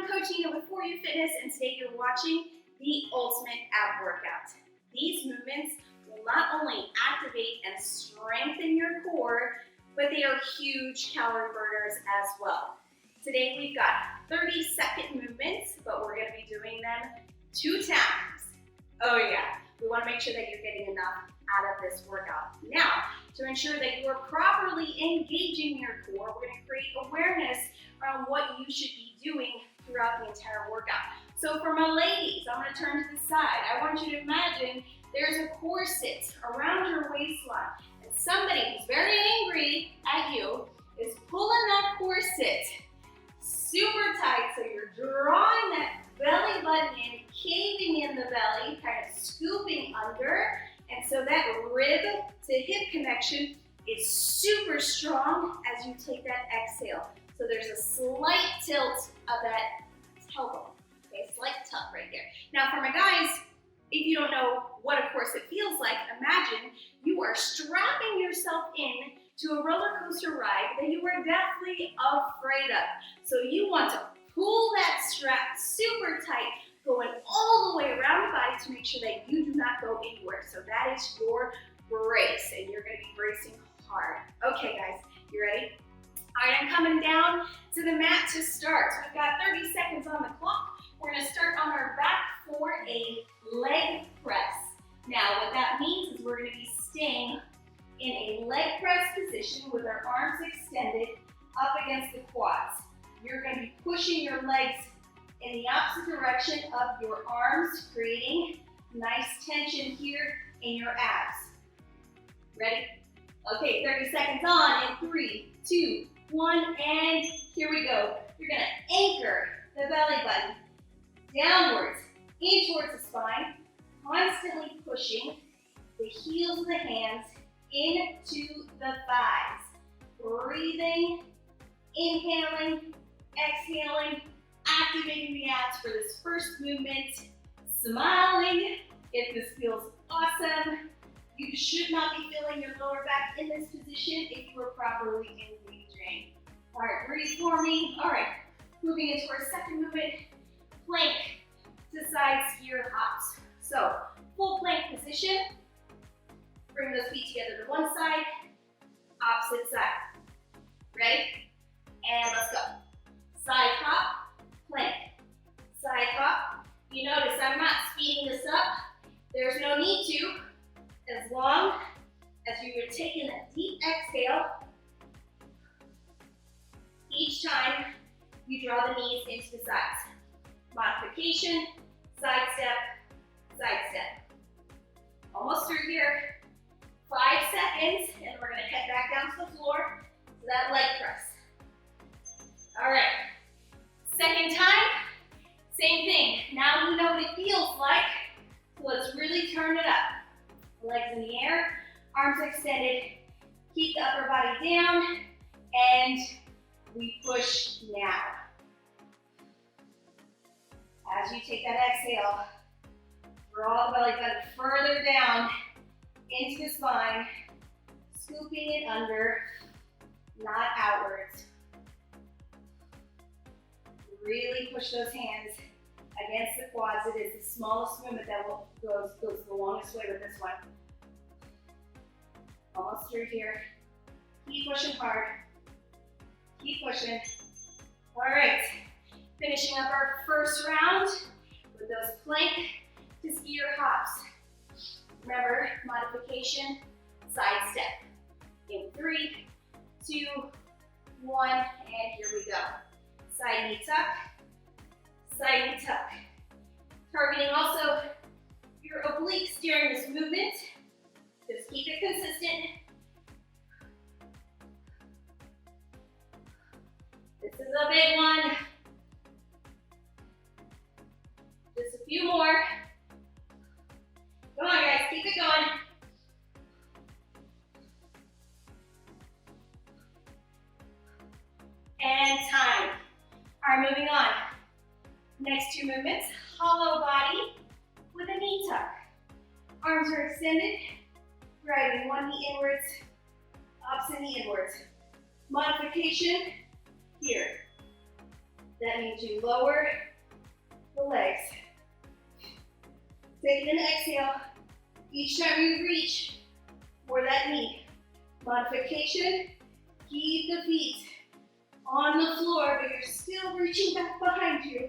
I'm Coach Nina with For You Fitness, and today you're watching the ultimate ab workout. These movements will not only activate and strengthen your core, but they are huge calorie burners as well. Today we've got 30-second movements, but we're going to be doing them 2 times. Oh yeah, we want to make sure that you're getting enough out of this workout. Now, to ensure that you are properly engaging your core, we're going to create awareness around what you should be doing throughout the entire workout. So for my ladies, I'm going to turn to the side. I want you to imagine there's a corset around your waistline, and somebody who's very angry at you is pulling that corset super tight, so you're drawing that belly button in, caving in the belly, kind of scooping under, and so that rib to hip connection is super strong as you take that exhale. So there's a slight tilt of that tailbone, okay, slight tilt right there. Now for my guys, if you don't know what a corset feels like, imagine you are strapping yourself in to a roller coaster ride that you are deathly afraid of. So you want to pull that strap super tight, going all the way around the body to make sure that you do not go anywhere. So that is your brace, and you're going to be bracing hard. Okay guys, you ready? All right, I'm coming down to the mat to start. So we've got 30 seconds on the clock. We're going to start on our back for a leg press. Now what that means is we're going to be staying in a leg press position with our arms extended up against the quads. You're going to be pushing your legs in the opposite direction of your arms, creating nice tension here in your abs. Ready? Okay, 30 seconds on in 3, 2, 1, and here we go. You're going to anchor the belly button downwards, in towards the spine, constantly pushing the heels of the hands into the thighs. Breathing, inhaling, exhaling, activating the abs for this first movement, smiling if this feels awesome. You should not be feeling your lower back in this position if you are properly engaging. All right, breathe for me. All right, moving into our second movement, plank to side skier hops. So, full plank position. Bring those feet together to one side, opposite side. Ready? And let's go. Side hop, plank. Side hop. You notice I'm not speeding this up. There's no need to, as long as you are taking a deep exhale each time you draw the knees into the sides. Modification, side step, side step. Almost through here. 5 seconds, and we're going to head back down to the floor to that leg press. All right, second time, same thing. Now we know what it feels like, so let's really turn it up. Legs in the air, arms extended, keep the upper body down, and we push now. As you take that exhale, draw the belly button further down into the spine, scooping it under, not outwards. Really push those hands against the quads. It is the smallest movement that goes the longest way with this one. Almost through here. Keep pushing hard. Keep pushing. All right, finishing up our first round with those plank to skier hops. Remember, modification, side step. In 3, 2, 1, and here we go. Side knee tuck, side knee tuck. Targeting also your obliques during this movement. Just keep it consistent. This is a big one. Just a few more. Come on guys, keep it going. And time. All right, moving on. Next 2 movements, hollow body with a knee tuck. Arms are extended, driving one knee inwards, opposite knee inwards. Modification here. That means you lower the legs. Take an exhale. Each time you reach for that knee. Modification, keep the feet on the floor, but you're still reaching back behind you.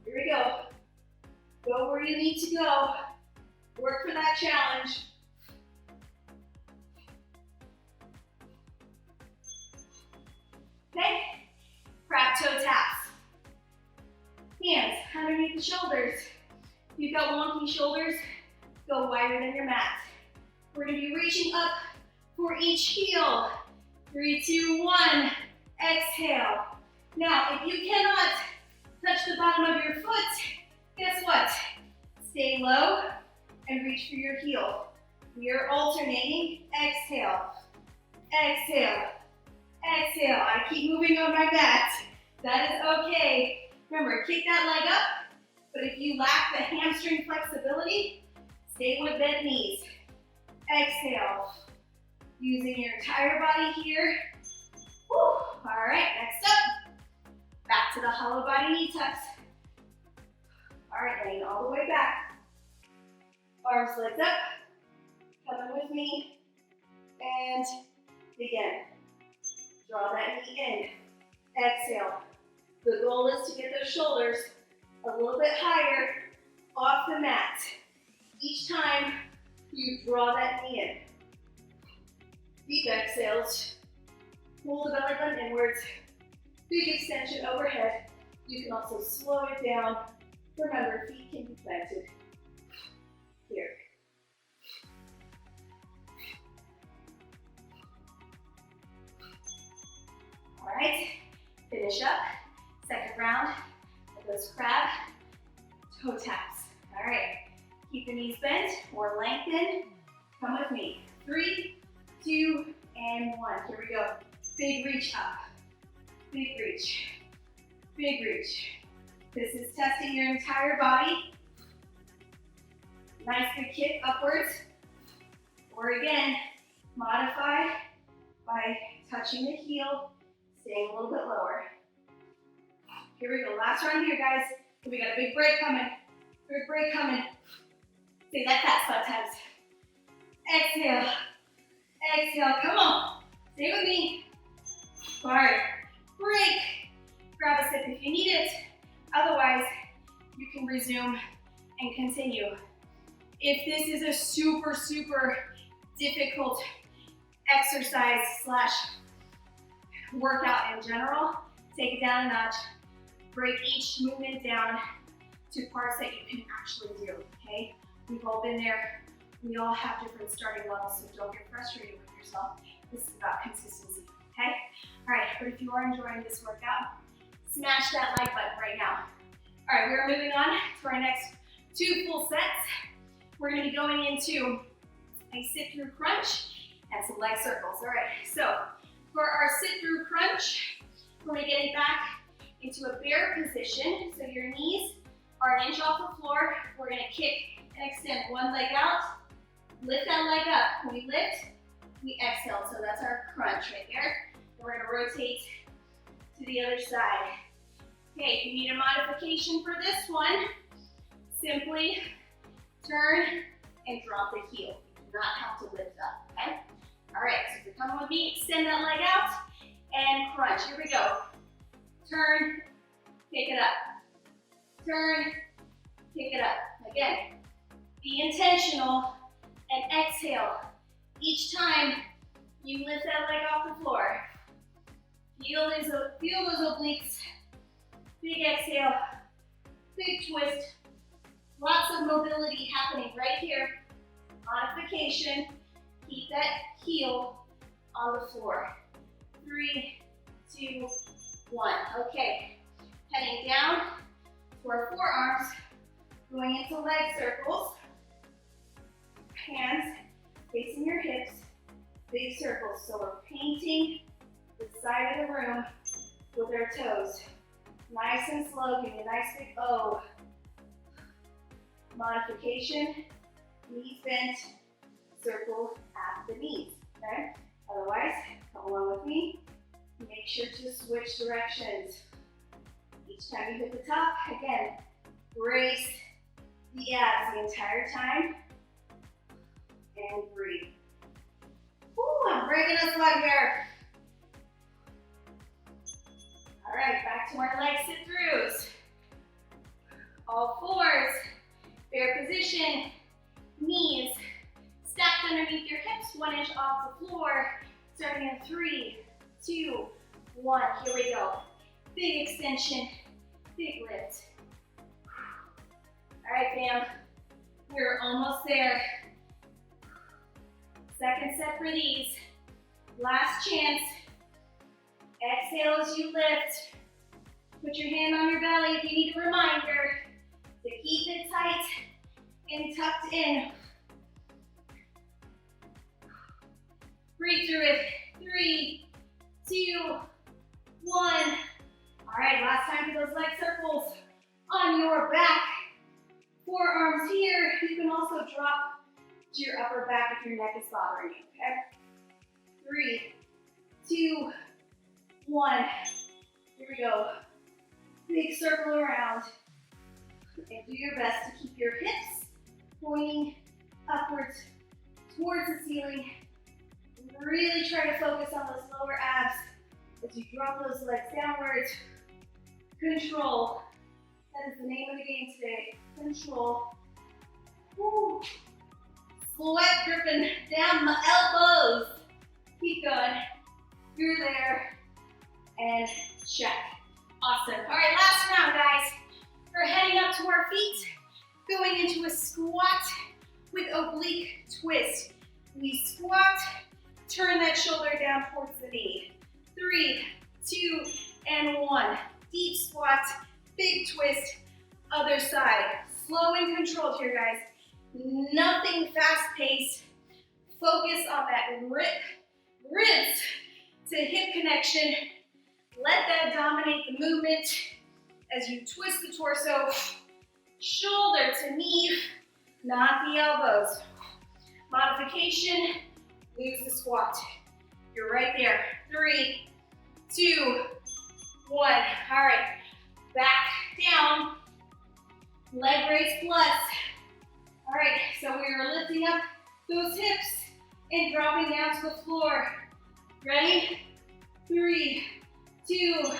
Here we go. Go where you need to go. Work for that challenge. Okay, crab toe taps. Hands underneath the shoulders. If you've got wonky shoulders, go wider than your mat. We're gonna be reaching up for each heel. 3, 2, 1, exhale. Now, if you cannot touch the bottom of your foot, guess what? Stay low and reach for your heel. We are alternating. Exhale, exhale, exhale. I keep moving on my mat. That is okay. Remember, kick that leg up, but if you lack the hamstring flexibility, stay with bent knees. Exhale, using your entire body here. Whew. All right, next up, back to the hollow body knee tucks. All right, laying all the way back. Arms, legs up, coming with me, and begin. Draw that knee in. Exhale. The goal is to get those shoulders a little bit higher off the mat. Each time you draw that knee in. Deep exhales. Pull the belly button inwards. Big extension overhead. You can also slow it down. Remember, feet can be planted here. All right, finish up. Second round of those crab toe taps. All right, keep the knees bent or lengthened. Come with me. 3, 2, and 1. Here we go. Big reach up. Big reach. Big reach. This is testing your entire body. Nice big kick upwards. Or again, modify by touching the heel, staying a little bit lower. Here we go. Last round here, guys. We got a big break coming. Big break coming. Say that fast 5 times. Exhale. Exhale. Come on. Stay with me. All right. Break. Grab a sip if you need it. Otherwise, you can resume and continue. If this is a super, super difficult exercise slash workout in general, take it down a notch. Break each movement down to parts that you can actually do, okay? We've all been there. We all have different starting levels, so don't get frustrated with yourself. This is about consistency, okay? All right, but if you are enjoying this workout, smash that like button right now. All right, we're moving on to our next 2 full sets. We're gonna be going into a sit-through crunch and some leg circles. All right, so for our sit-through crunch, we're gonna get it back into a bear position. So your knees are 1 inch off the floor. We're gonna kick and extend one leg out, lift that leg up. When we lift, we exhale. So that's our crunch right there. And we're gonna rotate to the other side. Okay, if you need a modification for this one, simply turn and drop the heel. You do not have to lift up, okay? All right, so if you're coming with me, extend that leg out and crunch. Here we go. Turn, pick it up. Turn, pick it up. Again, be intentional and exhale. Each time you lift that leg off the floor. Feel those obliques. Big exhale, big twist. Lots of mobility happening right here. Modification. Keep that heel on the floor. 3, 2, 1. Okay, heading down to our forearms, going into leg circles. Hands facing your hips, big circles. So we're painting the side of the room with our toes. Nice and slow, give me a nice big O. Modification, knees bent, circle at the knees, okay? Otherwise, come along with me. Make Make sure to switch directions. Each time you hit the top, again, brace the abs the entire time. And breathe. Ooh, I'm breaking a sweat here. All right, back to our leg sit-throughs. All fours, fair position, knees stacked underneath your hips, 1 inch off the floor. Starting in 3, 2, 1. Here we go. Big extension, big lift. All right, fam, we're almost there. Second set for these. Last chance. Exhale as you lift. Put your hand on your belly if you need a reminder to keep it tight and tucked in. Breathe through it. 3, 2, 1. All right, last time for those leg circles on your back. Forearms here. You can also drop to your upper back if your neck is bothering you, okay? 3, 2, 1. Here we go. Big circle around. And do your best to keep your hips pointing upwards towards the ceiling. Really try to focus on those lower abs as you drop those legs downwards. Control. That is the name of the game today. Control. Woo. Sweat dripping down my elbows. Keep going. You're there. And check. Awesome. All right, last round, guys. We're heading up to our feet, going into a squat with oblique twist. We squat, turn that shoulder down towards the knee. 3, 2, and 1. Deep squat, big twist, other side. Slow and controlled here, guys. Nothing fast-paced. Focus on that ribs to hip connection. Let that dominate the movement as you twist the torso, shoulder to knee, not the elbows. Modification, lose the squat. You're right there. 3, 2, 1. All right, back down, leg raise plus. All right, so we are lifting up those hips and dropping down to the floor. Ready? 3, 2,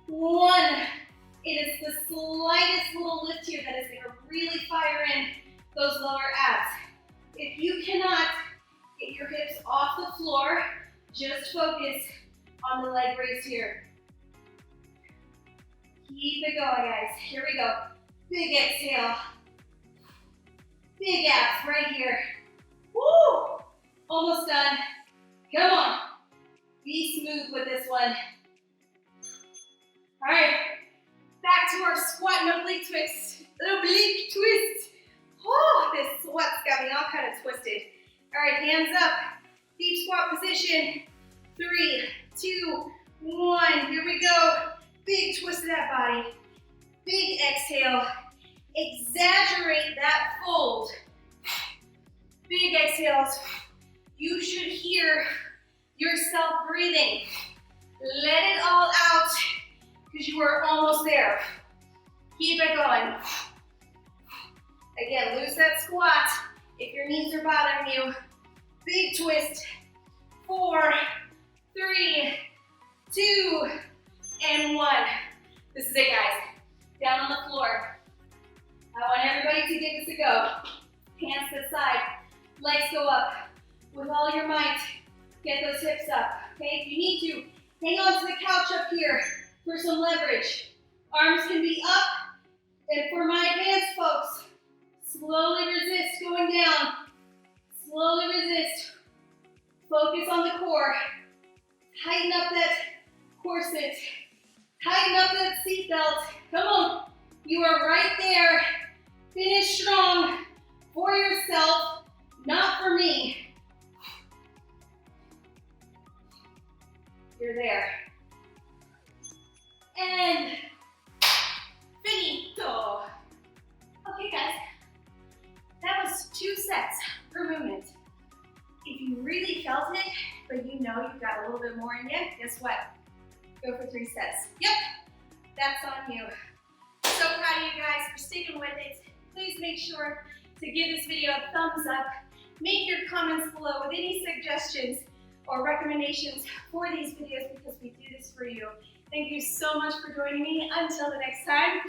1. It is the slightest little lift here that is going to really fire in those lower abs. If you cannot get your hips off the floor, just focus on the leg raise here. Keep it going, guys. Here we go. Big exhale. Big abs right here. Woo! Almost done. Come on. Be smooth with this one. All right. Back to our squat and oblique twist. Oblique twist. Oh, this squat's got me all kind of twisted. All right, hands up. Deep squat position. 3, 2, 1. Here we go. Big twist of that body. Big exhale. Exaggerate that fold. Big exhales. You should hear yourself breathing. Let it all out because you are almost there. Keep it going. Again, lose that squat if your knees are bothering you. Big twist. 4, 3, 2, and 1. This is it, guys. Down on the floor. I want everybody to give this a go. Hands to the side. Legs go up. With all your might, get those hips up. Okay, if you need to, hang on to the couch up here for some leverage. Arms can be up. And for my advanced folks, slowly resist going down. Slowly resist. Focus on the core. Tighten up that corset. Tighten up that seatbelt. Come on. You are right there. Finish strong for yourself, not for me. You're there. And finito. Okay, guys. That was 2 sets per movement. If you really felt it, but you know you've got a little bit more in you, guess what? Go for 3 sets. Yep, that's on you. So proud of you guys for sticking with it. Please make sure to give this video a thumbs up. Make your comments below with any suggestions or recommendations for these videos because we do this for you. Thank you so much for joining me. Until the next time.